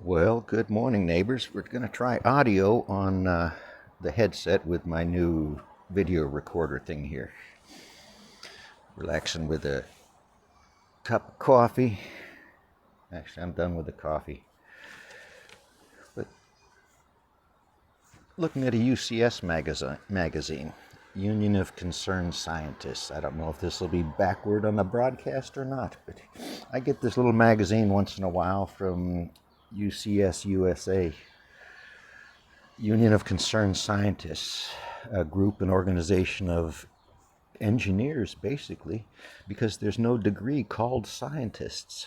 Well, good morning, neighbors. We're going to try audio on the headset with my new video recorder thing here. Relaxing with a cup of coffee. Actually, I'm done with the coffee. But looking at a UCS magazine, Union of Concerned Scientists. I don't know if this will be backward on the broadcast or not, but I get this little magazine once in a while from UCS USA. Union of Concerned Scientists, a group, an organization of engineers, basically, because there's no degree called scientists.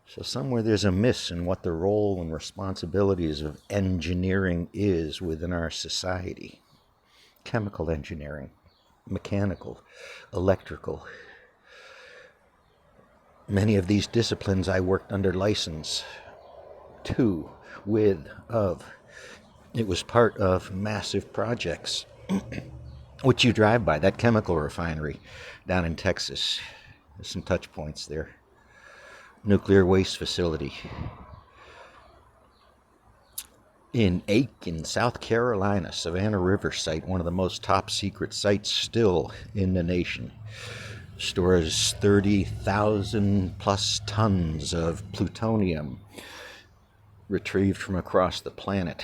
So somewhere there's a miss in what the role and responsibilities of engineering is within our society. Chemical engineering, mechanical, electrical. Many of these disciplines I worked under license to, with, of. It was part of massive projects, which you drive by, that chemical refinery down in Texas. There's some touch points there. Nuclear waste facility in Aiken, South Carolina, Savannah River site, one of the most top secret sites still in the nation. Stores 30,000 plus tons of plutonium retrieved from across the planet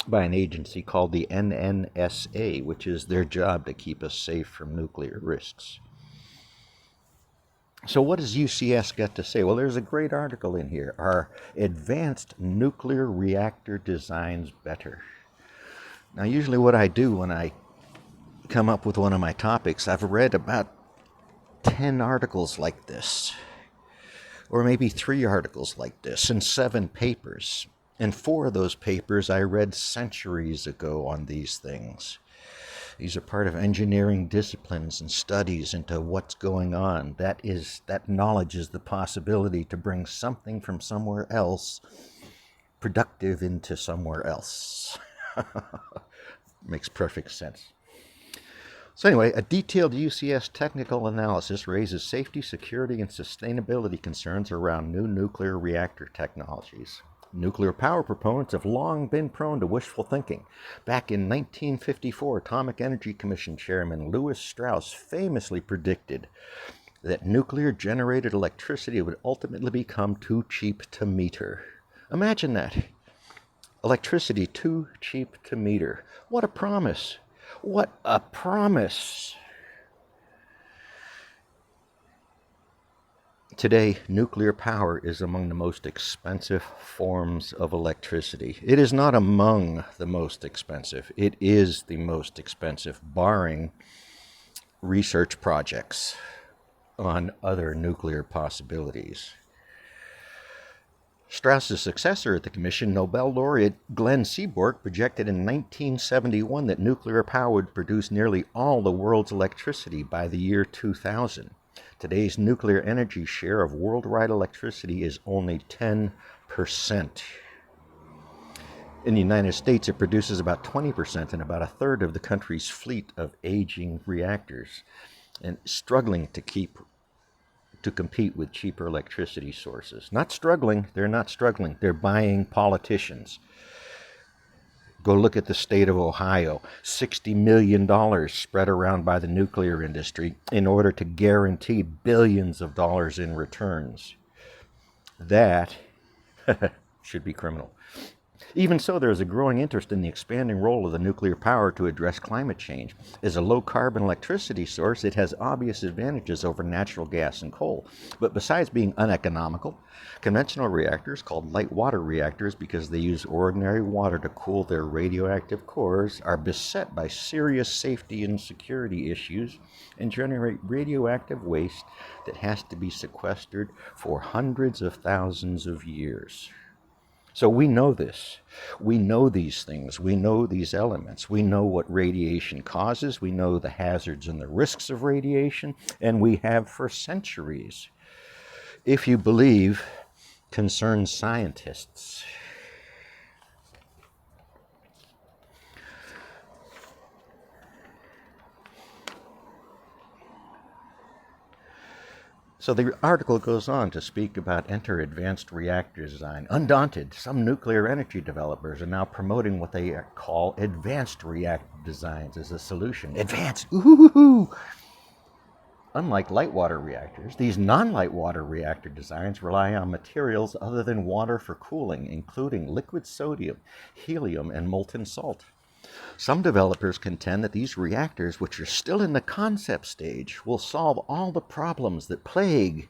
by an agency called the NNSA, which is their job to keep us safe from nuclear risks. So what does UCS got to say? Well, there's a great article in here. Are advanced nuclear reactor designs better? Now, usually what I do when I come up with one of my topics, I've read about 10 articles like this, or maybe 3 articles like this, and 7 papers. And 4 of those papers I read centuries ago on these things. These are part of engineering disciplines and studies into what's going on. That knowledge is the possibility to bring something from somewhere else productive into somewhere else. Makes perfect sense. So anyway, a detailed UCS technical analysis raises safety, security, and sustainability concerns around new nuclear reactor technologies. Nuclear power proponents have long been prone to wishful thinking. Back in 1954, Atomic Energy Commission Chairman Lewis Strauss famously predicted that nuclear-generated electricity would ultimately become too cheap to meter. Imagine that. Electricity too cheap to meter. What a promise. What a promise. Today, nuclear power is among the most expensive forms of electricity. It is not among the most expensive. It is the most expensive, barring research projects on other nuclear possibilities. Strauss's successor at the commission, Nobel laureate Glenn Seaborg, projected in 1971 that nuclear power would produce nearly all the world's electricity by the year 2000. Today's nuclear energy share of worldwide electricity is only 10%. In the United States, it produces about 20% and about a third of the country's fleet of aging reactors, and struggling to compete with cheaper electricity sources. They're not struggling, they're buying politicians. Go look at the state of Ohio. $60 million spread around by the nuclear industry in order to guarantee billions of dollars in returns. That should be criminal. Even so, there is a growing interest in the expanding role of the nuclear power to address climate change. As a low-carbon electricity source, it has obvious advantages over natural gas and coal. But besides being uneconomical, conventional reactors, called light water reactors because they use ordinary water to cool their radioactive cores, are beset by serious safety and security issues and generate radioactive waste that has to be sequestered for hundreds of thousands of years. So we know this. We know these things. We know these elements. We know what radiation causes. We know the hazards and the risks of radiation, and we have for centuries. If you believe concerned scientists. So the article goes on to speak about enter advanced reactor design. Undaunted, some nuclear energy developers are now promoting what they call advanced reactor designs as a solution. Advanced, ooh! Unlike light water reactors, these non-light water reactor designs rely on materials other than water for cooling, including liquid sodium, helium, and molten salt. Some developers contend that these reactors, which are still in the concept stage, will solve all the problems that plague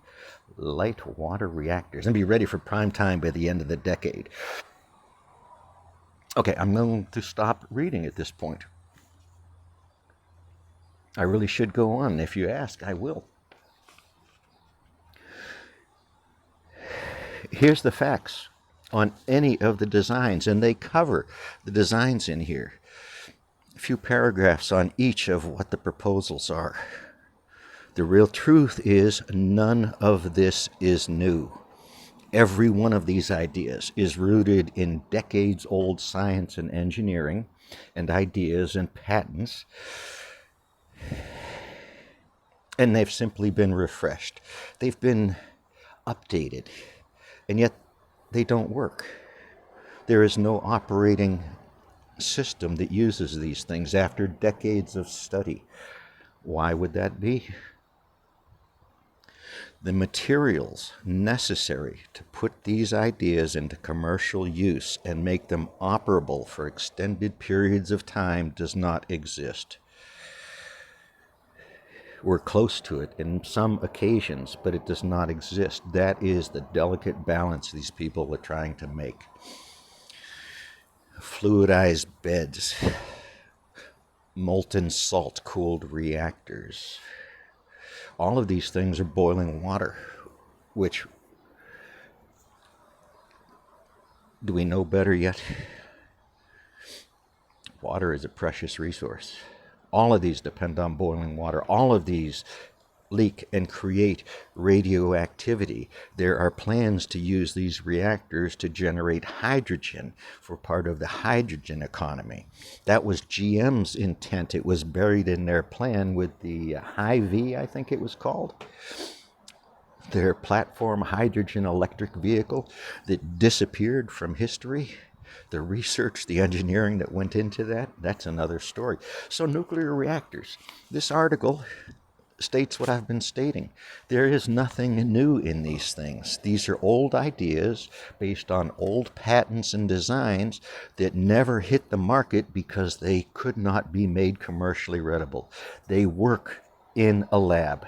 light water reactors and be ready for prime time by the end of the decade. Okay, I'm going to stop reading at this point. I really should go on. If you ask, I will. Here's the facts on any of the designs, and they cover the designs in here. A few paragraphs on each of what the proposals are. The real truth is none of this is new. Every one of these ideas is rooted in decades-old science and engineering and ideas and patents, and they've simply been refreshed. They've been updated, and yet they don't work. There is no operating system that uses these things after decades of study. Why would that be? The materials necessary to put these ideas into commercial use and make them operable for extended periods of time does not exist. We're close to it in some occasions, but it does not exist. That is the delicate balance these people are trying to make. Fluidized beds, molten salt-cooled reactors. All of these things are boiling water, which, do we know better yet? Water is a precious resource. All of these depend on boiling water. All of these leak and create radioactivity. There are plans to use these reactors to generate hydrogen for part of the hydrogen economy. That was GM's intent. It was buried in their plan with the Hy-V, I think it was called. Their platform hydrogen electric vehicle that disappeared from history. The research, the engineering that went into that, that's another story. So nuclear reactors. This article states what I've been stating. There is nothing new in these things. These are old ideas based on old patents and designs that never hit the market because they could not be made commercially readable. They work in a lab.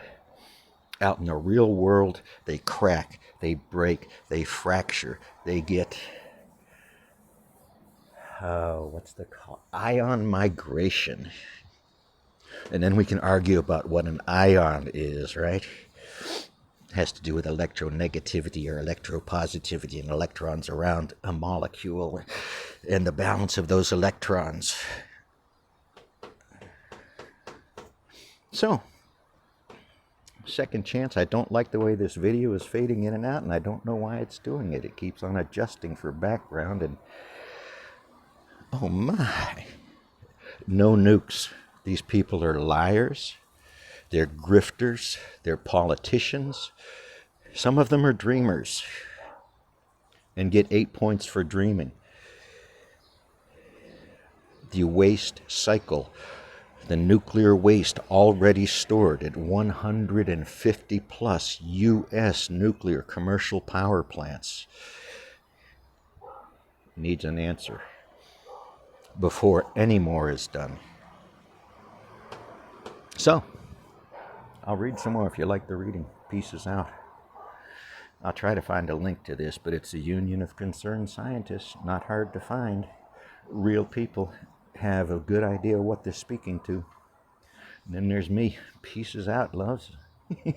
Out in the real world, they crack, they break, they fracture, they get ion migration. And then we can argue about what an ion is, right? It has to do with electronegativity or electropositivity and electrons around a molecule and the balance of those electrons. So, second chance. I don't like the way this video is fading in and out, and I don't know why it's doing it. It keeps on adjusting for background, and oh my. No nukes. These people are liars, they're grifters, they're politicians. Some of them are dreamers and get 8 points for dreaming. The waste cycle, the nuclear waste already stored at 150 plus U.S. nuclear commercial power plants, needs an answer before any more is done. So, I'll read some more if you like the reading. Pieces out. I'll try to find a link to this, but it's a Union of Concerned Scientists. Not hard to find. Real people have a good idea what they're speaking to. And then there's me. Pieces out, loves.